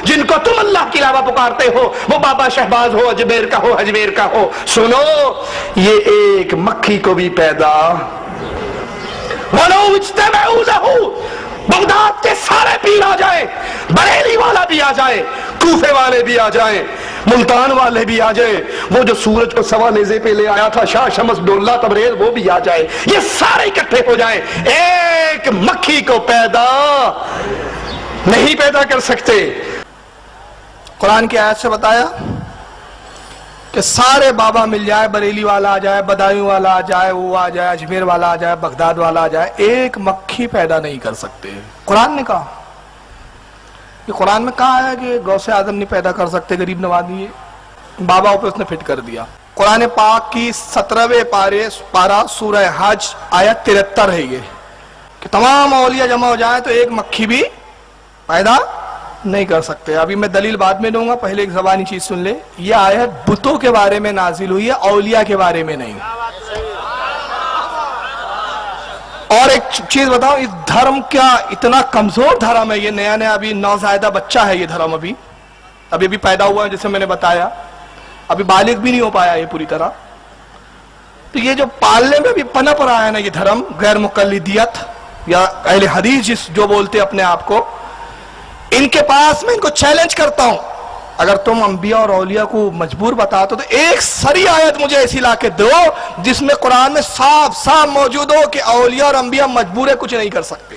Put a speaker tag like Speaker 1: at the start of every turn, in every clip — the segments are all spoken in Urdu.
Speaker 1: جن کو تم اللہ کے علاوہ پکارتے ہو، وہ بابا شہباز ہو، اجمیر کا ہو، اجمیر کا ہو، سنو یہ ایک مکھی کو بھی پیدا وَلَوْ اجْتَمَعُوا لَهُ، بغداد کے سارے پیر آ جائیں، بریلی والا بھی آ جائے، کوفے والے بھی آ جائیں، ملتان والے بھی آ جائیں، وہ جو سورج کو سوا نیزے پہ لے آیا تھا شاہ شمس ڈولہ تبریز، وہ بھی آ جائے، یہ سارے اکٹھے ہو جائیں، ایک مکھی کو پیدا نہیں پیدا کر سکتے۔
Speaker 2: قرآن کی آیت سے بتایا کہ سارے بابا مل جائے، بریلی والا آ جائے، بدایوں والا آ جائے، وہ آ جائے، اجمیر والا آ جائے، بغداد والا آ جائے، ایک مکھی پیدا نہیں کر سکتے۔ قرآن نے کہا، یہ قرآن میں کہا ہے کہ غوث اعظم نہیں پیدا کر سکتے، غریب نواز نہیں، بابا پہ اس نے فٹ کر دیا۔ قرآن پاک کی 17ویں پارہ سورہ حج آیت 73 ہے یہ، کہ تمام اولیاء جمع ہو جائیں تو ایک مکھی بھی پیدا نہیں کر سکتے۔ ابھی میں دلیل بعد میں دوں گا، پہلے ایک زبانی چیز سن لے، یہ آیت بتوں کے بارے میں نازل ہوئی ہے، اولیاء کے بارے میں نہیں۔ اور ایک چیز بتاؤ، اس دھرم کیا اتنا کمزور دھرم ہے، یہ نیا نیا ابھی نوزائیدہ بچہ ہے یہ دھرم، ابھی پیدا ہوا ہے، جیسے میں نے بتایا، ابھی بالغ بھی نہیں ہو پایا یہ پوری طرح، تو یہ جو پالنے میں بھی پنپ رہا ہے نا یہ دھرم، غیر مقلدیت یا اہل حدیث جو بولتے اپنے آپ کو، ان کے پاس میں ان کو چیلنج کرتا ہوں، اگر تم انبیاء اور اولیاء کو مجبور بتاتے تو ایک سری آیت مجھے ایسی لا کے دو جس میں قرآن میں صاف صاف موجود ہو کہ اولیاء اور انبیاء مجبور ہے کچھ نہیں کر سکتے۔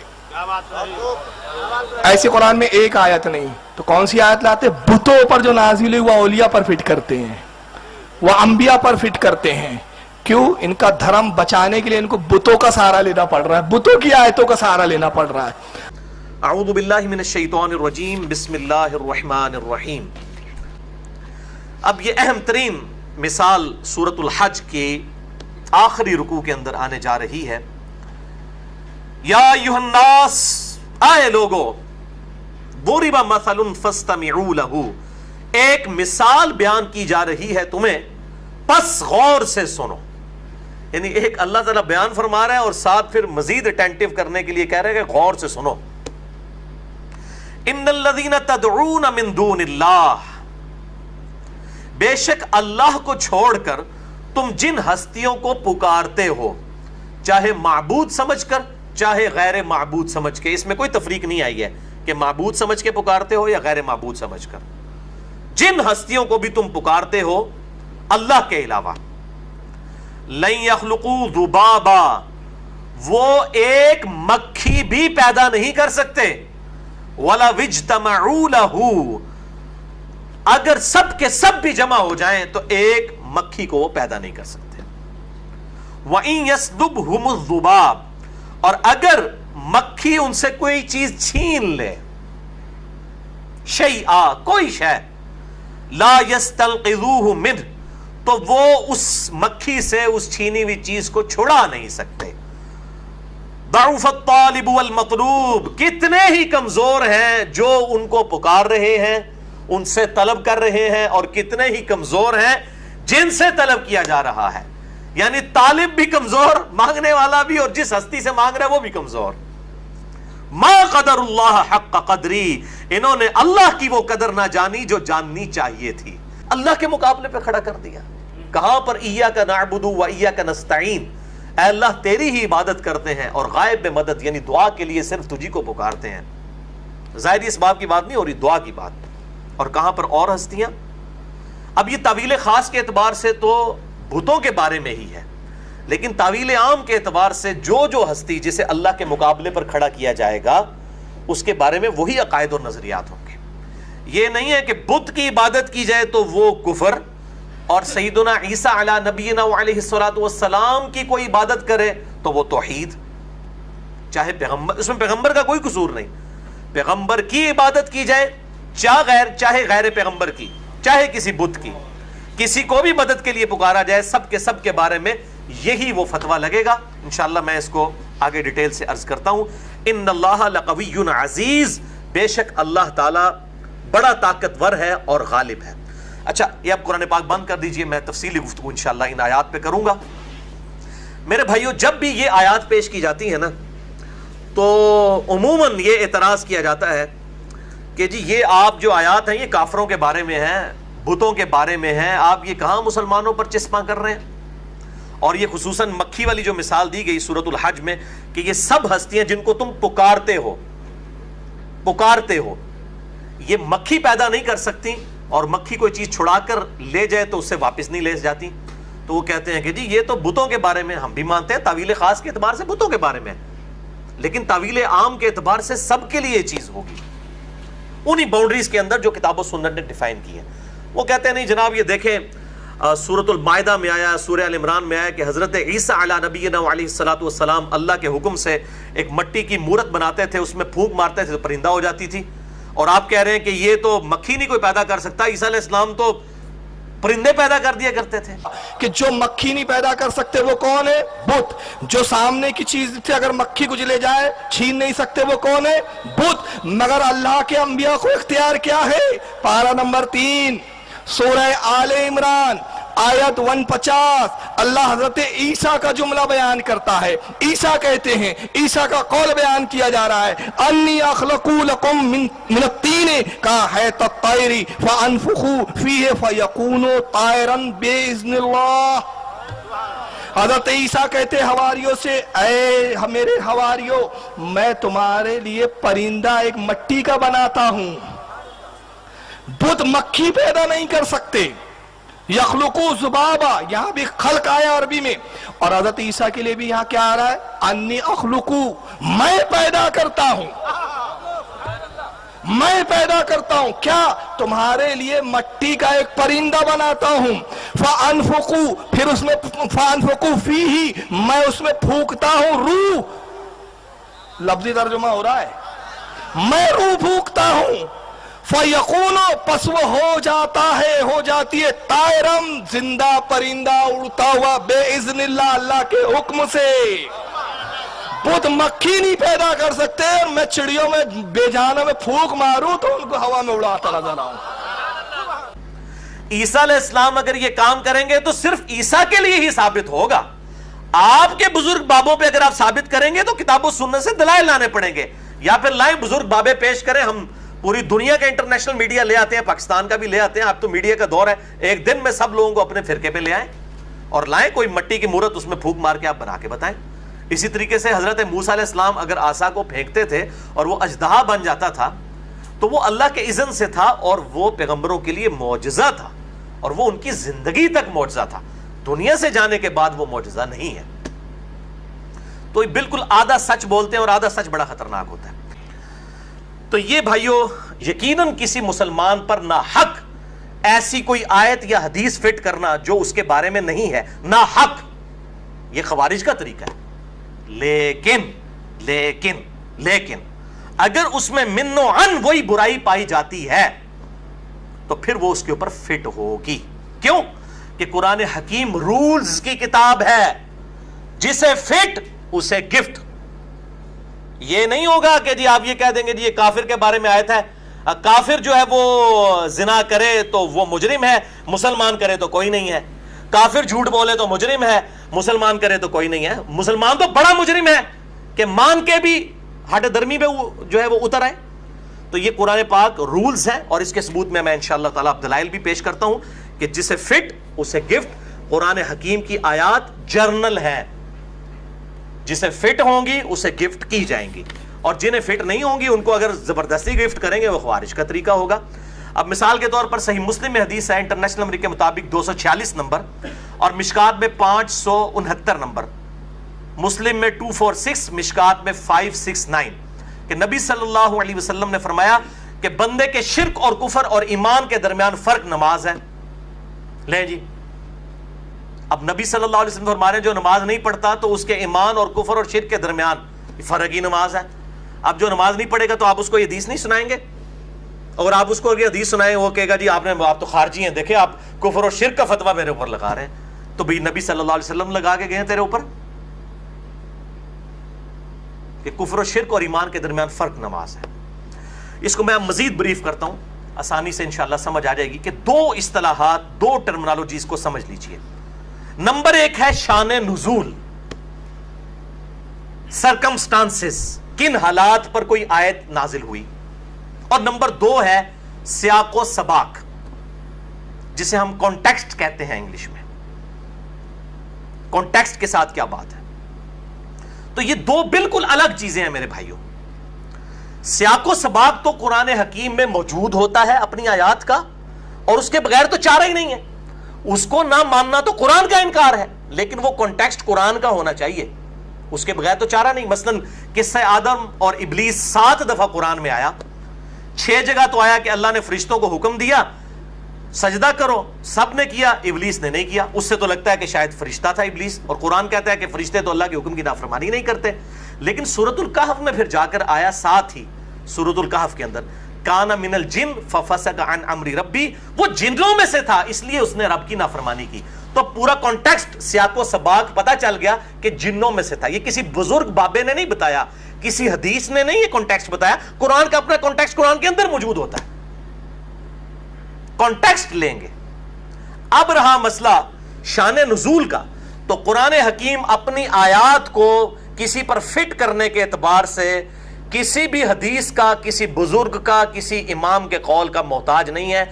Speaker 2: ایسی قرآن میں ایک آیت نہیں، تو کون سی آیت لاتے؟ بتوں پر جو نازل ہوئی وہ اولیاء پر فٹ کرتے ہیں، وہ انبیاء پر فٹ کرتے ہیں۔ کیوں؟ ان کا دھرم بچانے کے لیے ان کو بتوں کا سہارا لینا پڑ رہا ہے، بتوں کی آیتوں کا سہارا لینا پڑ رہا ہے۔
Speaker 3: اعوذ باللہ من الشیطان الرجیم، بسم اللہ الرحمن الرحیم۔ اب یہ اہم ترین مثال سورۃ الحج کے آخری رکوع کے اندر آنے جا رہی ہے۔ یا ایھا الناس، آئے لوگو، ضرب مثل فاستمعوا لہ، ایک مثال بیان کی جا رہی ہے تمہیں، پس غور سے سنو۔ یعنی ایک اللہ تعالیٰ بیان فرما رہا ہے اور ساتھ پھر مزید اٹینٹیو کرنے کے لیے کہہ رہے ہیں کہ غور سے سنو۔ ان الذین تدعون من دون اللہ، بے شک اللہ کو چھوڑ کر تم جن ہستیوں کو پکارتے ہو، چاہے معبود سمجھ کر چاہے غیر معبود سمجھ کے، اس میں کوئی تفریق نہیں آئی ہے کہ معبود سمجھ کے پکارتے ہو یا غیر معبود سمجھ کر، جن ہستیوں کو بھی تم پکارتے ہو اللہ کے علاوہ، لن یخلقوا ذبابا، وہ ایک مکھی بھی پیدا نہیں کر سکتے، وَلَوِ اجْتَمَعُوا لَهُ، اگر سب کے سب بھی جمع ہو جائیں تو ایک مکھی کو وہ پیدا نہیں کر سکتے۔ وَإِن يَسْلُبْهُمُ الذُّبَابُ، اور اگر مکھی ان سے کوئی چیز چھین لے، شیئا، کوئی شے، لا يَسْتَنقِذُوهُ مِنْهُ، تو وہ اس مکھی سے اس چھینی ہوئی چیز کو چھڑا نہیں سکتے۔ ضعف الطالب والمطلوب، کتنے ہی کمزور ہیں جو ان کو پکار رہے ہیں، ان سے طلب کر رہے ہیں، اور کتنے ہی کمزور ہیں جن سے طلب کیا جا رہا ہے۔ یعنی طالب بھی کمزور، مانگنے والا بھی، اور جس ہستی سے مانگ رہا ہے وہ بھی کمزور۔ ما قدر اللہ حق قدری، انہوں نے اللہ کی وہ قدر نہ جانی جو جاننی چاہیے تھی، اللہ کے مقابلے پہ کھڑا کر دیا۔ کہاں پر ایاک نعبد و ایاک نستعین، اے اللہ تیری ہی عبادت کرتے ہیں اور غائب میں مدد یعنی دعا کے لیے صرف تجھی کو پکارتے ہیں۔ ظاہری اسباب کی بات نہیں ہو رہی، دعا کی بات۔ اور کہاں پر اور ہستیاں؟ اب یہ تعویل خاص کے اعتبار سے تو بتوں کے بارے میں ہی ہے، لیکن تعویل عام کے اعتبار سے جو جو ہستی جسے اللہ کے مقابلے پر کھڑا کیا جائے گا اس کے بارے میں وہی عقائد اور نظریات ہوں گے۔ یہ نہیں ہے کہ بت کی عبادت کی جائے تو وہ کفر، اور سیدنا عیسیٰ علی نبینا علیہ الصلوۃ والسلام کی کوئی عبادت کرے تو وہ توحید، چاہے پیغمبر، اس میں پیغمبر کا کوئی قصور نہیں، پیغمبر کی عبادت کی جائے چاہے غیر پیغمبر کی، چاہے کسی بت کی، کسی کو بھی مدد کے لیے پکارا جائے، سب کے بارے میں یہی وہ فتویٰ لگے گا۔ انشاءاللہ میں اس کو آگے ڈیٹیل سے عرض کرتا ہوں۔ ان اللہ لقوی عزیز، بے شک اللہ تعالی بڑا طاقتور ہے اور غالب ہے۔ اچھا، یہ اب قرآن پاک بند کر دیجئے، میں تفصیلی گفتگو انشاءاللہ ان آیات پہ کروں گا۔ میرے بھائیو، جب بھی یہ آیات پیش کی جاتی ہے نا تو عموماً یہ اعتراض کیا جاتا ہے کہ جی یہ آپ جو آیات ہیں یہ کافروں کے بارے میں ہیں، بتوں کے بارے میں ہیں، آپ یہ کہاں مسلمانوں پر چسپاں کر رہے ہیں؟ اور یہ خصوصاً مکھی والی جو مثال دی گئی سورۃ الحج میں کہ یہ سب ہستیاں جن کو تم پکارتے ہو یہ مکھی پیدا نہیں کر سکتی، اور مکھی کوئی چیز چھڑا کر لے جائے تو اس سے واپس نہیں لے جاتی. تو وہ کہتے ہیں کہ جی یہ تو بتوں کے بارے میں ہم بھی مانتے ہیں، تعویل خاص کے اعتبار سے بتوں کے بارے میں، لیکن تعویل عام کے اعتبار سے سب کے لیے یہ چیز ہوگی انہی باؤنڈریز کے اندر جو کتاب و سنت نے ڈیفائن کی ہے. وہ کہتے ہیں نہیں جناب، یہ دیکھیں سورۃ المائدہ میں آیا، سورہ ال عمران میں آیا کہ حضرت عیسیٰ علی نبینا علیہ الصلوۃ والسلام اللہ کے حکم سے ایک مٹی کی مورت بناتے تھے، اس میں پھونک مارتے تھے تو پرندہ ہو جاتی تھی. اور آپ کہہ رہے ہیں کہ یہ تو مکھی نہیں کوئی پیدا کر سکتا، عیسیٰ علیہ السلام تو پرندے پیدا کر دیا کرتے تھے.
Speaker 2: کہ جو مکھی نہیں پیدا کر سکتے وہ کون ہے؟ بت. جو سامنے کی چیز سے اگر مکھی کچھ لے جائے چھین نہیں سکتے وہ کون ہے؟ بت. مگر اللہ کے انبیاء کو اختیار کیا ہے؟ پارہ نمبر 3 سورہ آل عمران آیت 150 اللہ حضرت عیسیٰ کا جملہ بیان کرتا ہے. عیسیٰ کہتے ہیں، عیسیٰ کا قول بیان کیا جا رہا ہے، انی اخلق لکم من الطین کہیئۃ الطیر فانفخوا فیہ فیکون طیرا باذن اللہ. حضرت عیسیٰ کہتے حواریوں سے، اے میرے حواریوں، میں تمہارے لیے پرندہ ایک مٹی کا بناتا ہوں. بت مکھی پیدا نہیں کر سکتے. یخلقو ذبابا، یہاں بھی خلق آیا عربی میں، اور حضرت عیسیٰ کے لیے بھی یہاں کیا آ رہا ہے؟ انی اخلقو، میں پیدا کرتا ہوں، میں پیدا کرتا ہوں. کیا؟ تمہارے لیے مٹی کا ایک پرندہ بناتا ہوں. فانفقو، پھر اس میں فانفقو فیہ، میں اس میں پھونکتا ہوں روح. لفظی ترجمہ ہو رہا ہے، میں روح پھونکتا ہوں. فَيَقُونُ، پس وہ ہو جاتا ہے، ہو جاتی ہے، طائرم، زندہ پرندہ اڑتا ہوا، بے اذن اللہ، اللہ کے حکم سے. بت مکھی نہیں پیدا کر سکتے، میں چڑیوں میں بے جانوں میں پھونک ماروں تو ان کو ہوا میں اڑاتا نظر آؤں.
Speaker 3: عیسیٰ علیہ السلام اگر یہ کام کریں گے تو صرف عیسیٰ کے لیے ہی ثابت ہوگا. آپ کے بزرگ بابوں پہ اگر آپ ثابت کریں گے تو کتاب و سنت سے دلائل لانے پڑیں گے، یا پھر لائیں بزرگ بابے پیش کریں. ہم پوری دنیا کا انٹرنیشنل میڈیا لے آتے ہیں، پاکستان کا بھی لے آتے ہیں. اب تو میڈیا کا دور ہے، ایک دن میں سب لوگوں کو اپنے فرقے پہ لے آئیں اور لائیں کوئی مٹی کی مورت، اس میں پھونک مار کے آپ بنا کے بتائیں. اسی طریقے سے حضرت موسیٰ علیہ السلام اگر عصا کو پھینکتے تھے اور وہ اژدہا بن جاتا تھا تو وہ اللہ کے اذن سے تھا، اور وہ پیغمبروں کے لیے معجزہ تھا، اور وہ ان کی زندگی تک معجزہ تھا. دنیا سے جانے کے بعد وہ معجزہ نہیں ہے. تو یہ بالکل آدھا سچ بولتے ہیں، اور آدھا سچ بڑا خطرناک ہوتا ہے. تو یہ بھائیو یقیناً کسی مسلمان پر ناحق ایسی کوئی آیت یا حدیث فٹ کرنا جو اس کے بارے میں نہیں ہے، ناحق، یہ خوارج کا طریقہ ہے. لیکن اگر اس میں من و عن وہی برائی پائی جاتی ہے تو پھر وہ اس کے اوپر فٹ ہوگی. کیوں؟ کہ قرآن حکیم رولز کی کتاب ہے، جسے فٹ اسے گفٹ. یہ نہیں ہوگا کہ جی آپ یہ کہہ دیں گے جی یہ کافر کے بارے میں آیت ہے، کافر جو ہے وہ زنا کرے تو وہ مجرم ہے، مسلمان کرے تو کوئی نہیں ہے. کافر جھوٹ بولے تو مجرم ہے، مسلمان کرے تو کوئی نہیں ہے. مسلمان تو بڑا مجرم ہے کہ مان کے بھی ہٹ درمی میں جو ہے وہ اتر آئے. تو یہ قرآن پاک رولز ہیں، اور اس کے ثبوت میں انشاءاللہ تعالیٰ دلائل بھی پیش کرتا ہوں کہ جسے فٹ اسے گفٹ. قرآن حکیم کی آیات جرنل ہے، جسے فٹ ہوں گی اسے گفٹ کی جائیں گی، اور جنہیں فٹ نہیں ہوں گی ان کو اگر زبردستی گفٹ کریں گے وہ خوارج کا طریقہ ہوگا. اب مثال کے طور پر صحیح مسلم میں حدیث ہے انٹرنیشنل نمبر کے مطابق 246 نمبر، اور مشکات میں 569 نمبر، مسلم میں 246، مشکات میں 569، کہ نبی صلی اللہ علیہ وسلم نے فرمایا کہ بندے کے شرک اور کفر اور ایمان کے درمیان فرق نماز ہے. لیں جی، اب نبی صلی اللہ علیہ وسلم فرما رہے ہیں جو نماز نہیں پڑھتا تو اس کے ایمان اور کفر اور شرک کے درمیان فرق ہی نماز ہے. اب جو نماز نہیں پڑھے گا تو آپ اس کو یہ حدیث نہیں سنائیں گے، اور آپ اس کو یہ حدیث سنائیں وہ کہے گا جی آپ تو خارجی ہیں، دیکھیں آپ کفر اور شرک کا فتویٰ میرے اوپر لگا رہے ہیں. تو بھی نبی صلی اللہ علیہ وسلم لگا کے گئے ہیں تیرے اوپر کہ کفر و شرک اور ایمان کے درمیان فرق نماز ہے. اس کو میں مزید بریف کرتا ہوں، آسانی سے انشاءاللہ سمجھ آ جائے گی کہ دو اصطلاحات، دو ٹرمنالوجیز کو سمجھ لیجئے. نمبر ایک ہے شان نزول، سرکمسٹانسز، کن حالات پر کوئی آیت نازل ہوئی. اور نمبر 2 ہے سیاق و سباق، جسے ہم کانٹیکسٹ کہتے ہیں انگلش میں. کانٹیکسٹ کے ساتھ کیا بات ہے؟ تو یہ 2 بالکل الگ چیزیں ہیں میرے بھائیوں. سیاق و سباق تو قرآن حکیم میں موجود ہوتا ہے اپنی آیات کا، اور اس کے بغیر تو چارہ ہی نہیں ہے. اس کو نہ ماننا تو قرآن کا انکار ہے، لیکن وہ کانٹیکسٹ قرآن کا ہونا چاہیے، اس کے بغیر تو چارہ نہیں. مثلا قصہ آدم اور ابلیس 7 دفعہ قرآن میں آیا، 6 جگہ تو آیا کہ اللہ نے فرشتوں کو حکم دیا سجدہ کرو، سب نے کیا، ابلیس نے نہیں کیا. اس سے تو لگتا ہے کہ شاید فرشتہ تھا ابلیس، اور قرآن کہتا ہے کہ فرشتے تو اللہ کے حکم کی نافرمانی نہیں کرتے. لیکن سورۃ الکہف میں پھر جا کر آیا ساتھ ہی، سورۃ الکہف کے اندر کان من الجن ففسق عن امر ربی، وہ جنوں میں سے تھا اس لیے اس نے رب کی نافرمانی کی. تو پورا کانٹیکسٹ سیاق و سباق پتہ چل گیا کہ جنوں میں سے تھا. یہ کسی بزرگ بابے نے نہیں بتایا، کسی حدیث نے نہیں یہ کانٹیکسٹ بتایا، قرآن کا اپنا کانٹیکسٹ قرآن کے اندر موجود ہوتا ہے. کانٹیکسٹ لیں گے. اب رہا مسئلہ شان نزول کا، تو قرآن حکیم اپنی آیات کو کسی پر فٹ کرنے کے اعتبار سے کسی بھی حدیث کا، کسی بزرگ کا، کسی امام کے قول کا محتاج نہیں ہے.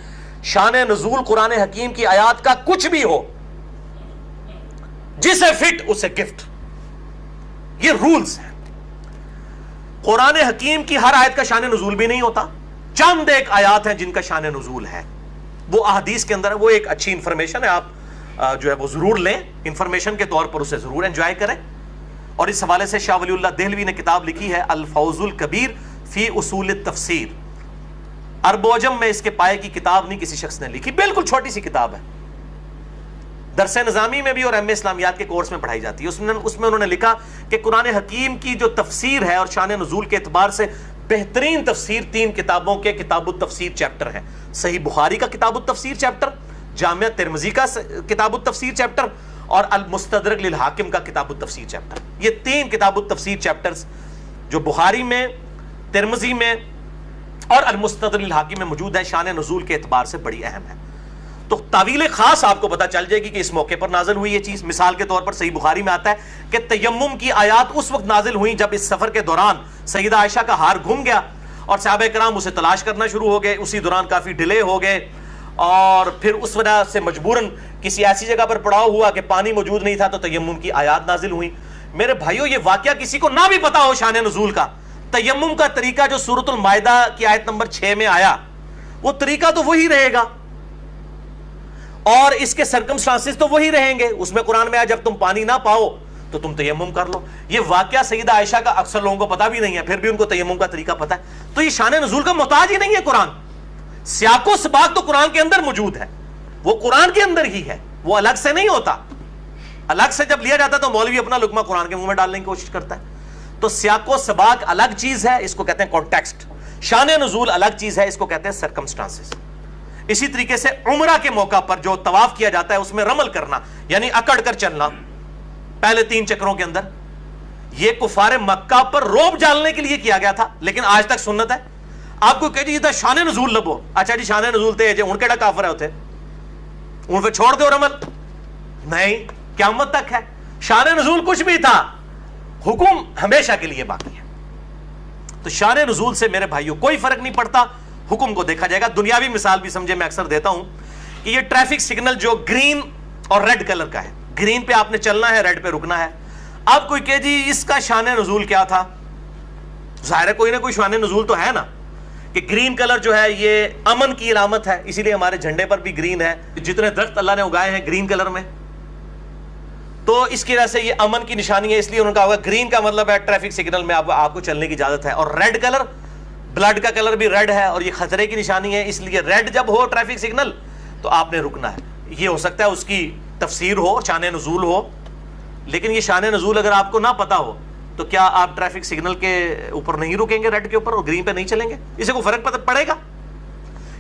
Speaker 3: شان نزول قرآن حکیم کی آیات کا کچھ بھی ہو، جسے فٹ اسے گفٹ. یہ رولز ہیں. قرآن حکیم کی ہر آیت کا شان نزول بھی نہیں ہوتا. چند ایک آیات ہیں جن کا شان نزول ہے، وہ احادیث کے اندر ہے. وہ ایک اچھی انفارمیشن ہے، آپ جو ہے وہ ضرور لیں، انفارمیشن کے طور پر اسے ضرور انجوائے کریں. اور اس حوالے سے شاہ ولی اللہ دہلوی نے کتاب لکھی ہے الفوز الکبیر فی اصول التفسیر. عرب و عجم میں اس کے پائے کی کتاب نہیں کسی شخص نے لکھی، بالکل چھوٹی سی کتاب ہے، درس نظامی میں بھی اور ایم اے اسلامیات کے کورس میں پڑھائی جاتی ہے. اس میں انہوں نے لکھا کہ قرآن حکیم کی جو تفسیر ہے اور شان نزول کے اعتبار سے بہترین تفسیر 3 کتابوں کے کتاب التفسیر چیپٹر ہیں. صحیح بخاری کا کتاب التفسیر چیپٹر، جامعہ ترمذی کا کتاب التفسیر چیپٹر، اور المستدرک للحاکم کا کتاب التفسیر چیپٹر. یہ 3 کتاب التفسیر چیپٹرز جو بخاری میں، ترمذی میں اور المستدرک للحاکم میں موجود ہے، شان نزول کے اعتبار سے بڑی اہم ہے. تو تعویل خاص آپ کو پتہ چل جائے گی کہ اس موقع پر نازل ہوئی یہ چیز. مثال کے طور پر صحیح بخاری میں آتا ہے کہ تیمم کی آیات اس وقت نازل ہوئیں جب اس سفر کے دوران سیدہ عائشہ کا ہار گم گیا اور صحابہ کرام اسے تلاش کرنا شروع ہو گئے. اسی دوران کافی ڈیلے ہو گئے، اور پھر اس وجہ سے مجبوراً کسی ایسی جگہ پر پڑاؤ ہوا کہ پانی موجود نہیں تھا، تو تیمم کی آیات نازل ہوئیں. میرے بھائیوں، یہ واقعہ کسی کو نہ بھی پتا ہو شان نزول کا، تیمم کا طریقہ جو سورۃ المائدہ کی آیت نمبر 6 میں آیا، وہ طریقہ تو وہی رہے گا، اور اس کے سرکمسٹانسز تو وہی رہیں گے. اس میں قرآن میں آیا جب تم پانی نہ پاؤ تو تم تیمم کر لو. یہ واقعہ سیدہ عائشہ کا اکثر لوگوں کو پتا بھی نہیں ہے، پھر بھی ان کو تیمم کا طریقہ پتا ہے. تو یہ شان نزول کا محتاج ہی نہیں ہے قرآن. سیاق و سباق تو قرآن کے اندر موجود ہے، وہ قرآن کے اندر ہی ہے، وہ الگ سے نہیں ہوتا. الگ سے جب لیا جاتا ہے تو مولوی اپنا لقمہ قرآن کے منہ میں ڈالنے کی کوشش کرتا ہے. تو سیاق و سباق الگ چیز ہے، اس کو کہتے ہیں کانٹیکسٹ. شان نزول الگ چیز ہے، اس کو کہتے ہیں سرکمسٹانسز. اسی طریقے سے عمرہ کے موقع پر جو طواف کیا جاتا ہے اس میں رمل کرنا، یعنی اکڑ کر چلنا پہلے 3 چکروں کے اندر، یہ کفار مکہ پر روب ڈالنے کے لیے کیا گیا تھا، لیکن آج تک سنت ہے. آپ کو کہہ جی شان نزول لبو، اچھا جی شان نزول تے جی ہن کیڑا کافر ہے ہوتے ان پہ چھوڑ دو رمل؟ نہیں، قیامت تک ہے. شان نزول کچھ بھی تھا، حکم ہمیشہ کے لیے باقی ہے. تو شان نزول سے میرے بھائیوں کوئی فرق نہیں پڑتا، حکم کو دیکھا جائے گا. دنیاوی مثال بھی سمجھے میں اکثر دیتا ہوں کہ یہ ٹریفک سگنل جو گرین اور ریڈ کلر کا ہے، گرین پہ آپ نے چلنا ہے، ریڈ پہ رکنا ہے. اب کوئی کہ جی اس کا شان نزول کیا تھا؟ ظاہر ہے کوئی نہ کوئی شان نزول تو ہے نا، کہ گرین کلر جو ہے یہ امن کی علامت ہے، اسی لیے ہمارے جھنڈے پر بھی گرین ہے. جتنے درخت اللہ نے اگائے ہیں گرین کلر میں، تو اس کی وجہ سے یہ امن کی نشانی ہے، اس لیے انہوں نے کہا ہوگا گرین کا مطلب ہے ٹریفک سگنل میں آپ کو چلنے کی اجازت ہے. اور ریڈ کلر، بلڈ کا کلر بھی ریڈ ہے اور یہ خطرے کی نشانی ہے، اس لیے ریڈ جب ہو ٹریفک سگنل تو آپ نے رکنا ہے. یہ ہو سکتا ہے اس کی تفسیر ہو، شان نزول ہو. لیکن یہ شان نزول اگر آپ کو نہ پتا ہو تو کیا آپ ٹریفک سگنل کے اوپر نہیں رکیں گے، ریڈ کے اوپر، اور گرین پہ نہیں چلیں گے؟ اسے کوئی فرق پڑے گا؟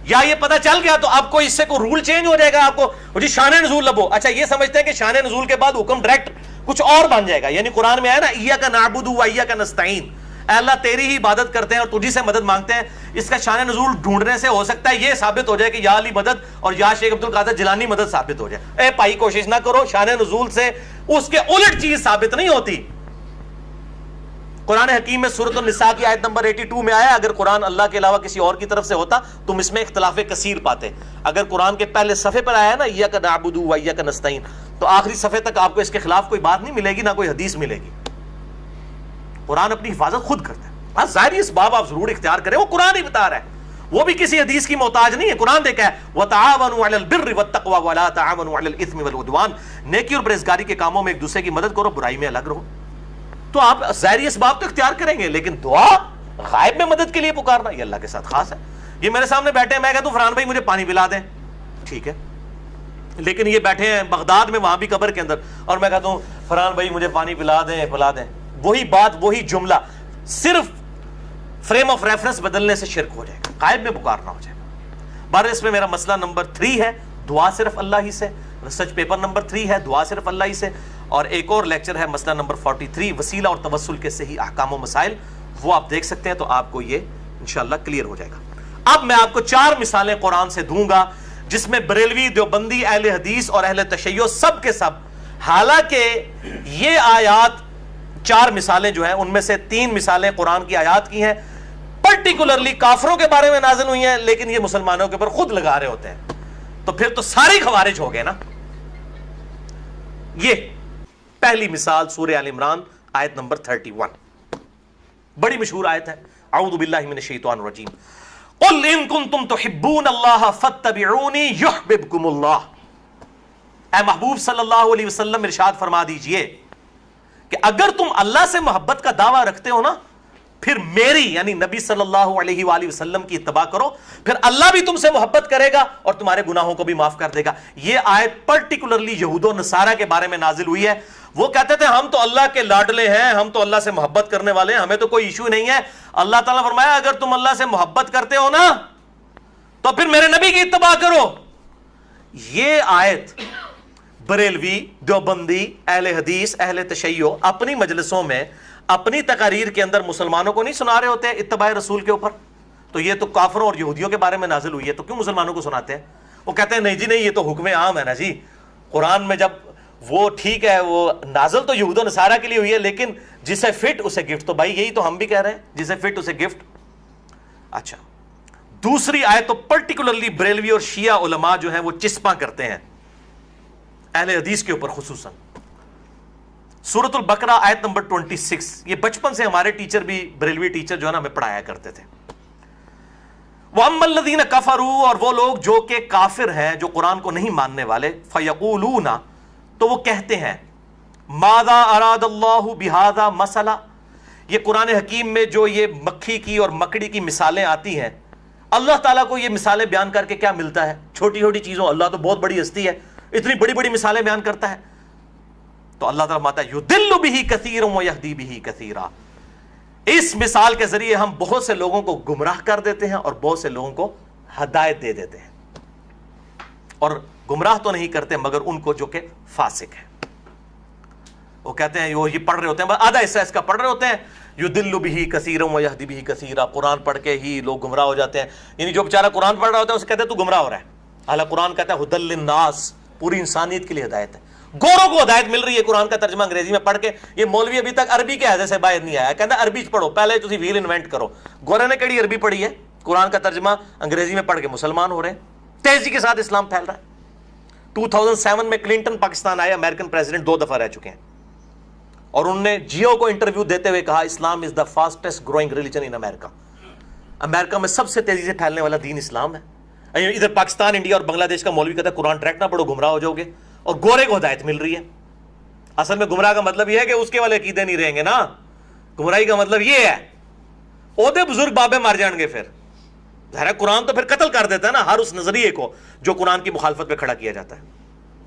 Speaker 3: یا یہ پتا چل گیا تو آپ کو اس سے کوئی رول چینج ہو جائے گا؟ آپ کو جی شان نزول لبو، اچھا یہ سمجھتے ہیں کہ شان نزول کے بعد حکم ڈائریکٹ کچھ اور بن جائے گا. یعنی قرآن میں آیا نا ایاک نعبد و ایاک نستعین، اے اللہ تیری ہی عبادت کرتے ہیں اور تجھی سے مدد مانگتے ہیں. اس کا شان نزول ڈھونڈنے سے ہو سکتا ہے یہ ثابت ہو جائے کہ یا علی مدد اور یا شیخ عبد القادر جیلانی مدد ثابت ہو جائے. اے بھائی کوشش نہ کرو، شان نزول سے اس کے الٹ چیز ثابت نہیں ہوتی. قرآن حکیم میں سورۃ النساء کی آیت نمبر 82 میں آیا اگر قرآن اللہ کے علاوہ کسی اور کی طرف سے ہوتا تم اس میں اختلاف کثیر پاتے. اگر قرآن کے پہلے صفحے پر آیا نا ایاک نعبد و ایاک نستعین تو آخری صفحے تک آپ کو اس کے خلاف کوئی بات نہیں ملے گی، نہ کوئی حدیث ملے گی. قرآن اپنی حفاظت خود کرتا ہے. بس ظاہری اسباب آپ ضرور اختیار کریں، وہ قرآن ہی بتا رہا ہے، وہ بھی کسی حدیث کی محتاج نہیں ہے. قرآن دیکھا ہے وَتَعَاوَنُوا عَلَى الْبِرِّ وَالتَّقْوَى وَلَا تَعَاوَنُوا عَلَى الْإِثْمِ وَالْعُدْوَانِ، نیکی اور پرہیزگاری کے کاموں میں ایک دوسرے کی مدد کرو، برائی میں الگ رہو. تو آپ ظاہری اسباب تو اختیار کریں گے، لیکن دعا غائب میں مدد کے لیے پکارنا یہ اللہ کے ساتھ خاص ہے. یہ میرے سامنے بیٹھے ہیں، میں کہتا ہوں فرحان بھائی مجھے پانی پلا دیں، ٹھیک ہے، لیکن یہ بیٹھے ہیں بغداد میں وہاں بھی قبر کے اندر اور میں کہتا ہوں فرحان بھائی مجھے پانی پلا دیں پلا دیں، وہی بات وہی جملہ، صرف فریم آف ریفرنس بدلنے سے شرک ہو جائے گا، غائب میں پکارنا ہو جائے گا. بہر اس میں میرا مسئلہ نمبر 3 ہے دعا صرف اللہ ہی سے، ریسرچ پیپر نمبر 3 ہے دعا صرف اللہ ہی سے، اور ایک اور لیکچر ہے مسئلہ نمبر 43 وسیلہ اور توسل کے صحیح احکام و مسائل، وہ آپ دیکھ سکتے ہیں تو آپ کو یہ انشاءاللہ کلیئر ہو جائے گا. اب میں آپ کو 4 مثالیں قرآن سے دوں گا جس میں بریلوی، دیوبندی، اہل حدیث اور اہل تشیع سب کے سب، حالانکہ یہ آیات 4 مثالیں جو ہیں ان میں سے 3 مثالیں قرآن کی آیات کی ہیں، پرٹیکولرلی کافروں کے بارے میں نازل ہوئی ہیں، لیکن یہ مسلمانوں کے اوپر خود لگا رہے ہوتے ہیں، تو پھر تو سارے خوارج ہو گئے نا. یہ پہلی مثال سورہ آل عمران آیت نمبر 31، بڑی مشہور آیت ہے. اعوذ باللہ من الشیطان الرجیم قل ان کنتم تحبون اللہ فاتبعونی یحببکم اللہ. اے محبوب صلی اللہ علیہ وسلم ارشاد فرما دیجئے کہ اگر تم اللہ سے محبت کا دعویٰ رکھتے ہو نا پھر میری یعنی نبی صلی اللہ علیہ وآلہ وسلم کی اتباع کرو، پھر اللہ بھی تم سے محبت کرے گا اور تمہارے گناہوں کو بھی معاف کر دے گا. یہ آیت پرٹیکولرلی یہود و نصارہ کے بارے میں نازل ہوئی ہے. وہ کہتے تھے ہم تو اللہ کے لاڈلے ہیں، ہم تو اللہ سے محبت کرنے والے ہیں، ہمیں تو کوئی ایشو نہیں ہے. اللہ تعالیٰ فرمایا اگر تم اللہ سے محبت کرتے ہو نا تو پھر میرے نبی کی اتباع کرو. یہ آیت بریلوی، دیوبندی، اہل حدیث، اہل تشیع اپنی مجلسوں میں اپنی تقاریر کے اندر مسلمانوں کو نہیں سنا رہے ہوتے اتباع رسول کے اوپر. تو یہ تو کافروں اور یہودیوں کے بارے میں نازل ہوئی ہے تو کیوں مسلمانوں کو سناتے ہیں؟ وہ کہتے ہیں نہیں جی نہیں، یہ تو حکم عام ہے نا جی. قرآن میں جب وہ ٹھیک ہے وہ نازل تو یہود و نصارہ کے لیے ہوئی ہے، لیکن جسے فٹ اسے گفٹ. تو بھائی یہی تو ہم بھی کہہ رہے ہیں، جسے فٹ اسے گفٹ. اچھا، دوسری آیت تو پرٹیکولرلی بریلوی اور شیعہ علماء جو ہیں وہ چسپاں کرتے ہیں اہل حدیث کے اوپر خصوصاً. سورۃ البقرہ آیت نمبر 26، یہ بچپن سے ہمارے ٹیچر بھی بریلوی ٹیچر جو ہے نا ہمیں پڑھایا کرتے تھے. وَأَمَّا الَّذِينَ كَفَرُوا، اور وہ لوگ جو کہ کافر ہیں، جو قرآن کو نہیں ماننے والے، فَيَقُولُونَ، تو وہ کہتے ہیں ماذا اراد اللہ بہذا مسئلہ. یہ قرآن حکیم میں جو یہ مکھی کی اور مکڑی کی مثالیں آتی ہیں، اللہ تعالیٰ کو یہ مثالیں بیان کر کے کیا ملتا ہے؟ چھوٹی چھوٹی چیزوں، اللہ تو بہت بڑی ہستی ہے، اتنی بڑی بڑی مثالیں بیان کرتا ہے. تو اللہ تعالیٰ فرماتا ہے یضل بہ کثیر ویہدی بہ کثیرا، اس مثال کے ذریعے ہم بہت سے لوگوں کو گمراہ کر دیتے ہیں اور بہت سے لوگوں کو ہدایت دے دیتے ہیں. اور گمراہ تو نہیں کرتے مگر ان کو جو کہ فاسق ہے. وہ کہتے ہیں یہ پڑھ رہے ہوتے ہیں، آدھا حصہ اس کا پڑھ رہے ہوتے ہیں، یضل بہ کثیر ویہدی بہ کثیرا، قرآن پڑھ کے ہی لوگ گمراہ ہو جاتے ہیں. یعنی جو بیچارہ قرآن پڑھ رہا ہوتا ہے اسے کہتے ہیں تو گمراہ ہو رہا ہے، حالانکہ قرآن کہتا ہے ہدی للناس، پوری انسانیت کے لیے ہدایت ہے. گوروں کو ہدایت مل رہی ہے قرآن کا ترجمہ انگریزی میں پڑھ کے. یہ مولوی ابھی تک عربی کے حیضے سے باہر نہیں آیا، کہتا ہے عربی پڑھو، پہلے تسی ویل انوینٹ کرو. گورے نے کیڑی عربی پڑھی ہے؟ قرآن کا ترجمہ انگریزی میں پڑھ کے مسلمان ہو رہے ہیں، تیزی کے ساتھ اسلام پھیل رہا ہے. 2007 میں کلنٹن پاکستان آئے، امریکن پریزیڈنٹ 2 دفعہ رہ چکے ہیں، اور انہوں نے جیو کو انٹرویو دیتے ہوئے کہا اسلام از دا فاسٹسٹ گروئنگ ریلیجن ان امریکہ. امریکہ میں سب سے تیزی سے پھیلنے والا دین اسلام ہے. ادھر پاکستان، انڈیا اور بنگلہ دیش کا مولوی کہتا ہے قرآن ڈائریکٹ نہ پڑھو گمراہ ہو جاؤ گے، اور گورے کو ہدایت مل رہی ہے. اصل میں گمراہ کا مطلب یہ ہے کہ اس کے والے عقیدے نہیں رہیں گے نا. گمراہی کا مطلب یہ ہے عہدے بزرگ بابے مار جان گے. پھر ظاہر قرآن تو پھر قتل کر دیتا ہے نا ہر اس نظریے کو جو قرآن کی مخالفت پہ کھڑا کیا جاتا ہے.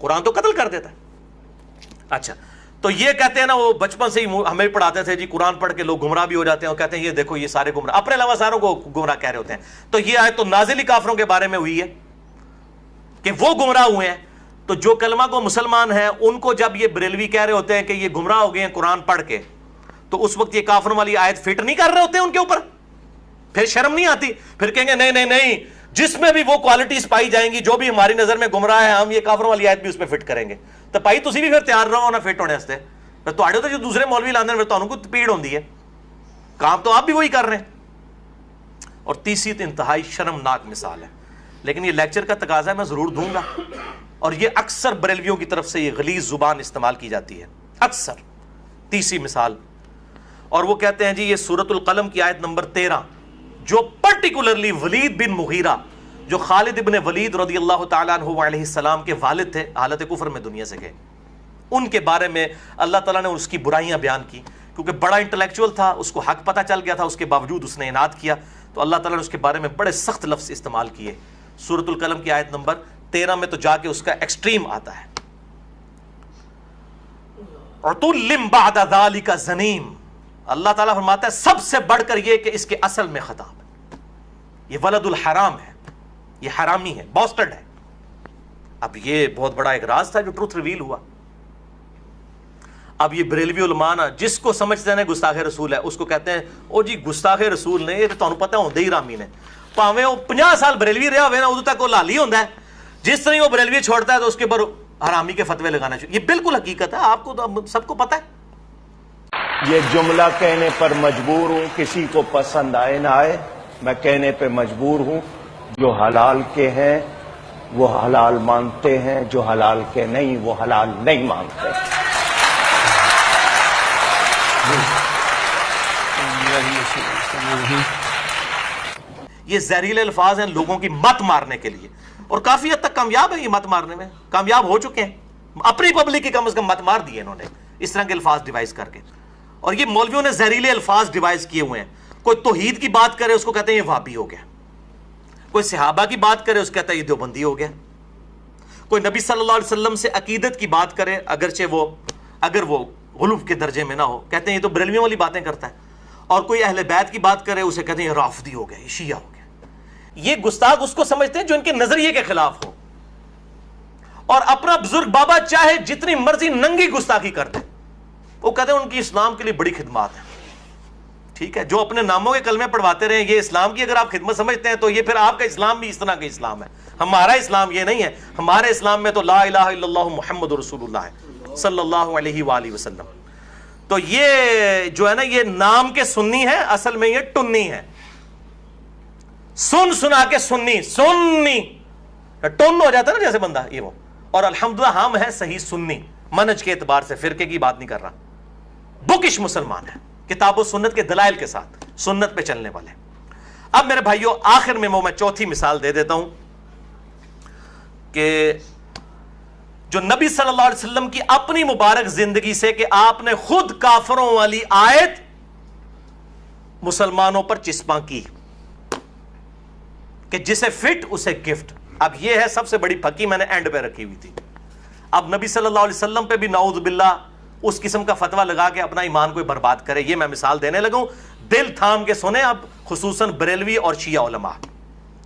Speaker 3: قرآن تو قتل کر دیتا ہے. اچھا، تو یہ کہتے ہیں نا، وہ بچپن سے ہی ہمیں پڑھاتے تھے جی قرآن پڑھ کے لوگ گمراہ بھی ہو جاتے ہیں، اور کہتے ہیں یہ دیکھو یہ سارے گمراہ، اپنے علاوہ ساروں کو گمراہ کہہ رہے ہوتے ہیں. تو یہ آیت تو نازل ہی کافروں کے بارے میں ہوئی ہے کہ وہ گمراہ ہوئے ہیں. تو جو کلمہ کو مسلمان ہیں ان کو جب یہ بریلوی کہہ رہے ہوتے ہیں کہ یہ گمراہ ہو گئے ہیں قرآن پڑھ کے، تو اس وقت یہ کافروں والی آیت فٹ نہیں کر رہے ہوتے ان کے اوپر. پھر شرم نہیں آتی، پھر کہیں گے نہیں نہیں نہیں، جس میں بھی وہ کوالٹیز پائی جائیں گی جو بھی ہماری نظر میں گمراہ ہے، ہم یہ کافروں والی آیت بھی اس پہ فٹ کریں گے. تو بھائی تسی بھی پھر تیار رہو نا فٹ ہونے واسطے. تو جو دوسرے مولوی لاندے پھر تانوں کو پیڑ ہوندی ہے. کام تو آپ بھی وہی کر رہے ہیں. اور تیسری تو انتہائی شرمناک مثال ہے, لیکن یہ لیکچر کا تقاضا ہے, میں ضرور دوں گا. اور یہ اکثر بریلویوں کی طرف سے یہ غلیظ زبان استعمال کی جاتی ہے اکثر. تیسری مثال, اور وہ کہتے ہیں جی یہ سورۃ القلم کی آیت نمبر 13 جو پرٹیکولرلی ولید بن مغیرہ جو خالد ابن ولید رضی اللہ تعالیٰ عنہ علیہ السلام کے والد تھے, حالت کفر میں دنیا سے گئے, ان کے بارے میں اللہ تعالیٰ نے اس کی برائیاں بیان کی, کیونکہ بڑا انٹلیکچوئل تھا, اس کو حق پتہ چل گیا تھا, اس کے باوجود اس نے اناد کیا, تو اللہ تعالیٰ نے اس کے بارے میں بڑے سخت لفظ استعمال کیے. سورۃ القلم کی آیت نمبر 13 میں تو جا کے اس کا ایکسٹریم آتا ہے, عُتُلٍّ بَعْدَ ذَلِكَ زَنِيمٌ. اللہ تعالیٰ فرماتا ہے سب سے بڑھ کر یہ کہ اس کے اصل میں خطاب ہے, یہ ولد الحرام ہے, یہ حرامی ہے, باسٹرڈ ہے. اب یہ بہت بڑا ایک راز تھا جو ٹروتھ ریویل ہوا. اب یہ بریلوی علماء نا جس کو سمجھتے ہیں گستاخ رسول ہے اس کو کہتے ہیں او جی گستاخ رسول نے, یہ تو پتہ ہوندے ہی رامی نے, پاویں وہ 50 سال بریلوی رہا ہوئے نا ادو تک وہ لالی ہوندا ہے, جس طرح وہ بریلوی چھوڑتا ہے تو اس کے اوپر حرامی کے فتوے لگانا چاہیے. یہ بالکل حقیقت ہے, آپ کو تو سب کو پتہ ہے.
Speaker 4: یہ جملہ کہنے پر مجبور ہوں, کسی کو پسند آئے نہ آئے, میں کہنے پہ مجبور ہوں. جو حلال کے ہیں وہ حلال مانتے ہیں, جو حلال کے نہیں وہ حلال نہیں مانتے.
Speaker 3: یہ زہریلے الفاظ ہیں لوگوں کی مت مارنے کے لیے, اور کافی حد تک کامیاب ہے, یہ مت مارنے میں کامیاب ہو چکے ہیں. اپنی پبلک کی کم از کم مت مار دیے انہوں نے اس طرح کے الفاظ ڈیوائز کر کے. اور یہ مولویوں نے زہریلے الفاظ ڈیوائز کیے ہوئے ہیں. کوئی توحید کی بات کرے اس کو کہتے ہیں یہ وہابی ہو گیا, کوئی صحابہ کی بات کرے اس کو کہتا ہے یہ دیوبندی ہو گیا, کوئی نبی صلی اللہ علیہ وسلم سے عقیدت کی بات کرے اگرچہ اگر وہ غلو کے درجے میں نہ ہو, کہتے ہیں یہ تو بریلویوں والی باتیں کرتا ہے. اور کوئی اہل بیت کی بات کرے اسے کہتے ہیں یہ رافضی ہو گیا, یہ شیعہ ہو گیا. یہ گستاخ اس کو سمجھتے ہیں جو ان کے نظریے کے خلاف ہو, اور اپنا بزرگ بابا چاہے جتنی مرضی ننگی گستاخی کر دے, وہ کہتے ہیں ان کی اسلام کے لیے بڑی خدمات ہیں. ٹھیک ہے, جو اپنے ناموں کے کلمے پڑھواتے رہے یہ اسلام کی اگر آپ خدمت سمجھتے ہیں تو یہ پھر آپ کا اسلام بھی اس طرح کا اسلام ہے. ہمارا اسلام یہ نہیں ہے, ہمارے اسلام میں تو لا الہ الا اللہ محمد رسول اللہ ہے صلی اللہ علیہ وآلہ وسلم. تو یہ جو ہے نا یہ نام کے سنی ہے, اصل میں یہ ٹنی ہے. سنا کے سنی ٹن ہو جاتا ہے نا جیسے بندہ یہ وہ. اور الحمدللہ ہم ہیں صحیح سنی منہج کے اعتبار سے, فرقے کی بات نہیں کر رہا, بکش مسلمان ہے, کتاب و سنت کے دلائل کے ساتھ سنت پہ چلنے والے. اب میرے بھائیوں آخر میں میں چوتھی مثال دے دیتا ہوں کہ جو نبی صلی اللہ علیہ وسلم کی اپنی مبارک زندگی سے کہ آپ نے خود کافروں والی آیت مسلمانوں پر چسپاں کی کہ جسے فٹ اسے گفٹ. اب یہ ہے سب سے بڑی پھکی میں نے اینڈ پہ رکھی ہوئی تھی. اب نبی صلی اللہ علیہ وسلم پہ بھی نعوذ باللہ اس قسم کا فتویٰ لگا کے اپنا ایمان کوئی برباد کرے, یہ میں مثال دینے لگوں. دل تھام کے سنیں اب, خصوصاً بریلوی اور شیعہ علماء,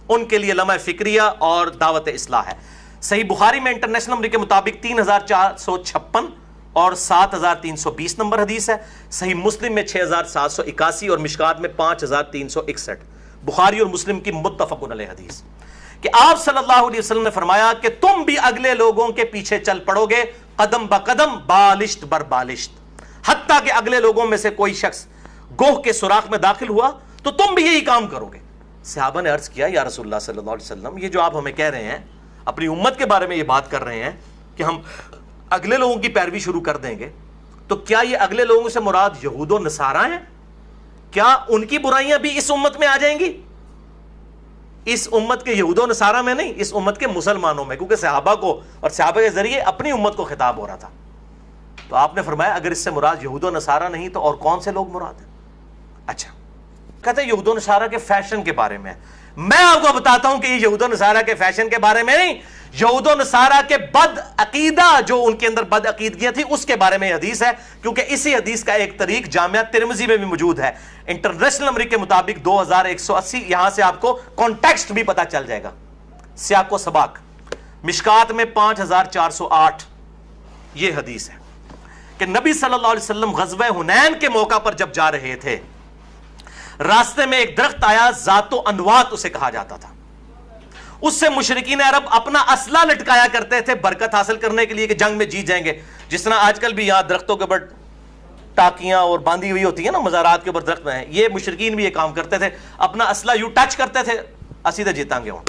Speaker 3: ان کے لیے لمحہ فکریہ اور دعوت اصلاح ہے. صحیح بخاری میں انٹرنیشنل نمبر کے مطابق 3456 اور 7320 نمبر حدیث ہے. صحیح مسلم میں 6781 اور مشکات میں 5361. بخاری اور مسلم کی متفق علیہ حدیث کہ آپ صلی اللہ علیہ وسلم نے فرمایا کہ تم بھی اگلے لوگوں کے پیچھے چل پڑو گے قدم بقدم بالشت بر بالشت, حتیٰ کہ اگلے لوگوں میں سے کوئی شخص گوہ کے سوراخ میں داخل ہوا تو تم بھی یہی کام کرو گے. صحابہ نے عرض کیا یا رسول اللہ صلی اللہ علیہ وسلم, یہ جو آپ ہمیں کہہ رہے ہیں اپنی امت کے بارے میں یہ بات کر رہے ہیں کہ ہم اگلے لوگوں کی پیروی شروع کر دیں گے, تو کیا یہ اگلے لوگوں سے مراد یہود و نصارہ ہیں؟ کیا ان کی برائیاں بھی اس امت میں آ جائیں گی؟ اس امت کے یہود و نصارہ میں نہیں, اس امت کے مسلمانوں میں, کیونکہ صحابہ کو اور صحابہ کے ذریعے اپنی امت کو خطاب ہو رہا تھا. تو آپ نے فرمایا اگر اس سے مراد یہود و نصارہ نہیں تو اور کون سے لوگ مراد ہیں؟ اچھا, کہتے ہیں یہود و نصارہ کے فیشن کے بارے میں. میں آپ کو بتاتا ہوں کہ یہ یہود و نصارہ کے فیشن کے بارے میں نہیں, یہود و نصارہ کے بد عقیدہ جو ان کے اندر بد عقیدگیاں تھی اس کے بارے میں حدیث ہے, کیونکہ اسی حدیث کا ایک طریق جامعہ ترمذی میں بھی موجود ہے انٹرنیشنل نمبر کے مطابق 2180. یہاں سے آپ کو کانٹیکسٹ بھی پتا چل جائے گا, سیاق و سباق. مشکات میں 5408 یہ حدیث ہے کہ نبی صلی اللہ علیہ وسلم غزوہ حنین کے موقع پر جب جا رہے تھے, راستے میں ایک درخت آیا, ذات و انوات اسے کہا جاتا تھا. اس سے مشرکین عرب اپنا اسلحہ لٹکایا کرتے تھے برکت حاصل کرنے کے لیے کہ جنگ میں جیت جائیں گے, جس طرح آج کل بھی یہاں درختوں کے اوپر ٹاکیاں اور باندھی ہوئی ہوتی ہیں نا مزارات کے اوپر درخت میں ہیں, یہ مشرکین بھی یہ کام کرتے تھے, اپنا اسلحہ یوں ٹچ کرتے تھے, اسی دے جیتاں گے ہوں.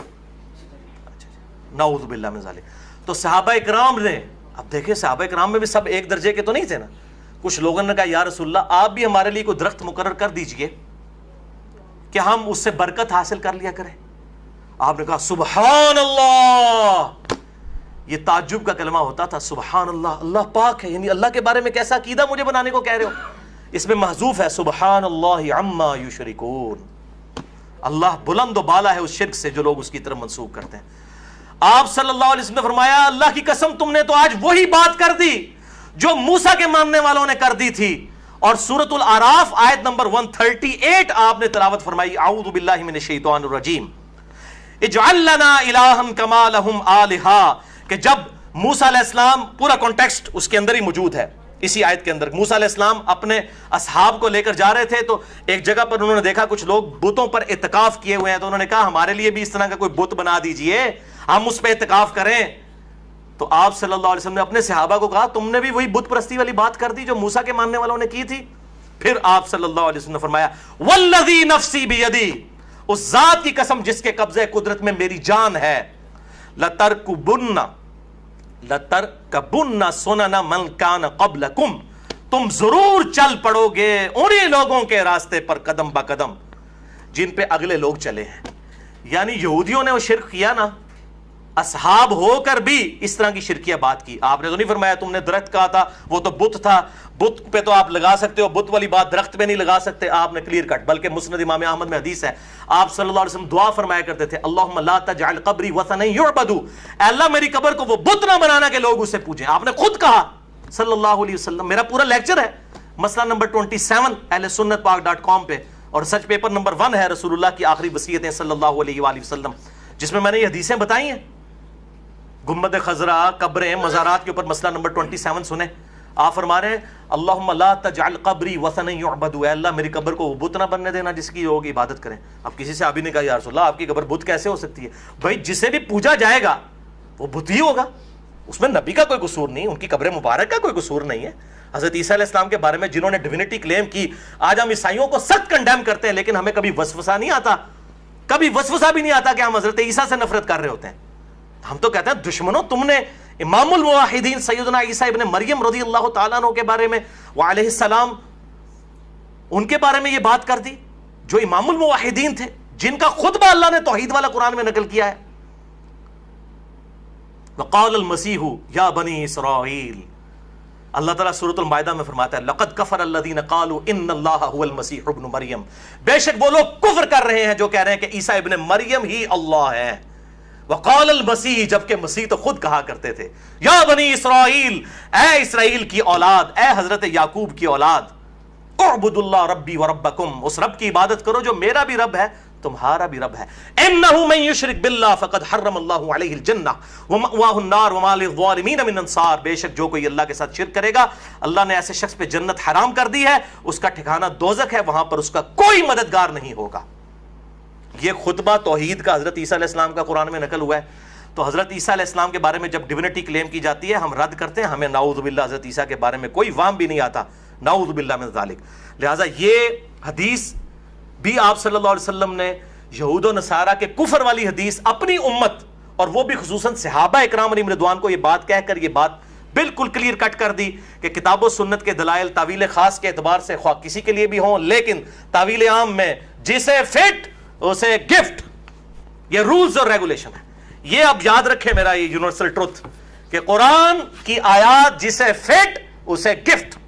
Speaker 3: نعوذ باللہ من ذالک. تو صحابہ اکرام نے, اب دیکھیں صحابہ اکرام میں بھی سب ایک درجے کے تو نہیں تھے نا. کچھ لوگوں نے کہا یا رسول اللہ آپ بھی ہمارے لیے کوئی درخت مقرر کر دیجئے کہ ہم اس سے برکت حاصل کر لیا کریں. آپ نے کہا سبحان اللہ, یہ تعجب کا کلمہ ہوتا تھا, سبحان اللہ, اللہ پاک ہے, یعنی اللہ کے بارے میں کیسا عقیدہ مجھے بنانے کو کہہ رہے ہو. اس میں محذوف ہے سبحان اللہ عما یشرکون, اللہ بلند و بالا ہے اس شرک سے جو لوگ اس کی طرف منسوب کرتے ہیں. آپ صلی اللہ علیہ وسلم نے فرمایا اللہ کی قسم تم نے تو آج وہی بات کر دی جو موسیٰ کے ماننے والوں نے کر دی تھی. اور سورۃ الاعراف آیت نمبر 138 آپ نے تلاوت فرمائی, اعوذ باللہ من الشیطان الرجیم, اجعل لنا الہا کما لہم آلہا, کہ جب موسیٰ علیہ السلام, پورا کانٹیکسٹ اس کے اندر ہی موجود ہے اسی آیت کے اندر, موسیٰ علیہ السلام اپنے اصحاب کو لے کر جا رہے تھے تو ایک جگہ پر انہوں نے دیکھا کچھ لوگ بتوں پر اعتکاف کیے ہوئے ہیں, تو انہوں نے کہا ہمارے لیے بھی اس طرح کا کوئی بت بنا دیجئے, ہم اس پہ اعتکاف کریں. تو آپ صلی اللہ علیہ وسلم نے اپنے صحابہ کو کہا تم نے بھی وہی بت پرستی والی بات کر دی جو موسیٰ کے ماننے والوں نے کی تھی. پھر آپ صلی اللہ علیہ وسلم نے فرمایا والذی نفسی بیدی, اس ذات کی قسم جس کے قبضے قدرت میں میری جان ہے, لترکبن سنن من کان قبلکم, تم ضرور چل پڑو گے انہی لوگوں کے راستے پر قدم با قدم جن پہ اگلے لوگ چلے ہیں. یعنی یہودیوں نے وہ شرک کیا نا, اصحاب ہو کر بھی اس طرح کی شرکیہ بات کی. آپ نے تو نہیں فرمایا تم نے درخت کہا تھا وہ تو بت تھا, بت پہ تو آپ لگا سکتے ہو, بت والی بات درخت پہ نہیں لگا سکتے. آپ نے کلیئر کٹ, بلکہ مسند امام احمد میں حدیث ہے آپ صلی اللہ علیہ وسلم دعا فرمایا کرتے تھے اللہم لا تجعل قبری وثنا یعبد, اے اللہ میری قبر کو وہ بت نہ بنانا کہ لوگ اسے پوجیں. آپ نے خود کہا صلی اللہ علیہ وسلم, میرا پورا لیکچر ہے مسئلہ نمبر 27 اہل سنت پاک.com پہ, اور سچ پیپر نمبر 1 ہے رسول اللہ کی آخری وصیتیں صلی اللہ علیہ وآلہ وسلم, جس میں میں نے یہ حدیثیں بتائی ہیں. گنبد خضرا, قبریں, مزارات کے اوپر مسئلہ نمبر 27 سنیں. آپ فرما رہے ہیں اللہم لا تجعل قبری وثنا یعبد, اے اللہ میری قبر کو وہ بت نہ بننے دینا جس کی لوگ عبادت کریں. اب کسی سے ابھی نے کہا یا رسول اللہ آپ کی قبر بت کیسے ہو سکتی ہے؟ بھائی جسے بھی پوجا جائے گا وہ بت ہی ہوگا, اس میں نبی کا کوئی قصور نہیں, ان کی قبر مبارک کا کوئی قصور نہیں ہے. حضرت عیسیٰ علیہ السلام کے بارے میں جنہوں نے ڈیوینٹی کلیم کی, آج ہم عیسائیوں کو سخت کنڈیم کرتے ہیں, لیکن ہمیں کبھی وسوسہ نہیں آتا, کبھی وسوسہ بھی نہیں آتا کہ ہم حضرت عیسیٰ سے نفرت کر رہے ہوتے ہیں. ہم تو کہتے ہیں دشمنوں تم نے امام الموحدین سیدنا عیسیٰ ابن مریم رضی اللہ تعالیٰ عنہ کے بارے میں وعلیہ السلام ان کے بارے میں یہ بات کر دی جو امام الموحدین تھے, جن کا خطبہ اللہ نے توحید والا قرآن میں نقل کیا ہے. وقال المسیح یا بنی اسرائیل, اللہ تعالیٰ سورۃ المائدہ میں فرماتا ہے لقد کفر الذین قالوا ان اللہ هو المسیح ابن مریم, بے شک وہ لوگ کفر کر رہے ہیں جو کہہ رہے ہیں کہ عیسیٰ ابن مریم ہی اللہ ہے. وقال المسیح, جبکہ مسیح تو خود کہا کرتے تھے یا بنی اسرائیل, اے اسرائیل کی اولاد, اے حضرت یعقوب کی اولاد, اعبدوا اللہ ربی وربکم, اس رب کی عبادت کرو جو میرا بھی رب ہے تمہارا بھی رب ہے. انہ من یشرک باللہ فقد حرم اللہ علیہ الجنہ ومأواہ النار وما للظالمین من انصار, بے شک جو کوئی اللہ کے ساتھ شرک کرے گا اللہ نے ایسے شخص پہ جنت حرام کر دی ہے, اس کا ٹھکانہ دوزخ ہے, وہاں پر اس کا کوئی مددگار نہیں ہوگا. یہ خطبہ توحید کا حضرت عیسیٰ علیہ السلام کا قرآن میں نقل ہوا ہے. تو حضرت عیسیٰ علیہ السلام کے بارے میں جب ڈیوینٹی کلیم کی جاتی ہے ہم رد کرتے ہیں, ہمیں نعوذ باللہ حضرت عیسیٰ کے بارے میں کوئی وام بھی نہیں آتا, نعوذ باللہ من ذالک. لہٰذا یہ حدیث بھی آپ صلی اللہ علیہ وسلم نے یہود و نصارہ کے کفر والی حدیث اپنی امت اور وہ بھی خصوصاً صحابہ اکرام علیہم رضوان کو یہ بات کہہ کر یہ بات بالکل کلیئر کٹ کر دی کہ کتاب و سنت کے دلائل تعویل خاص کے اعتبار سے خواہ کسی کے لیے بھی ہوں, لیکن تعویل عام میں جسے فٹ اسے گفٹ, یہ رولز اور ریگولیشن ہے. یہ اب یاد رکھیں میرا یہ یونیورسل ٹروتھ کہ قرآن کی آیات جسے فٹ اسے گفٹ,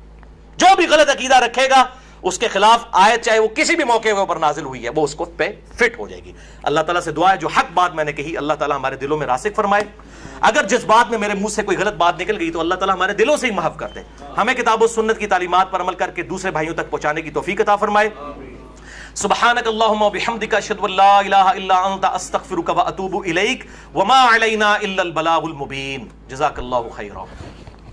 Speaker 3: جو بھی غلط عقیدہ رکھے گا اس کے خلاف آیت چاہے وہ کسی بھی موقع پر نازل ہوئی ہے وہ اس کو پہ فٹ ہو جائے گی. اللہ تعالیٰ سے دعا ہے جو حق بات میں نے کہی اللہ تعالیٰ ہمارے دلوں میں راسخ فرمائے. اگر جس بات میں میرے منہ سے کوئی غلط بات نکل گئی تو اللہ تعالیٰ ہمارے دلوں سے ہی محف کر دے, ہمیں کتاب و سنت کی تعلیمات پر عمل کر کے دوسرے بھائیوں تک پہنچانے کی توفیق عطا فرمائے. سبحانک اللہم و بحمدک اشہد ان لا الہ الا انت استغفرک و اتوب الیک وما علینا الا البلاغ المبین. جزاک اللہ خیرا.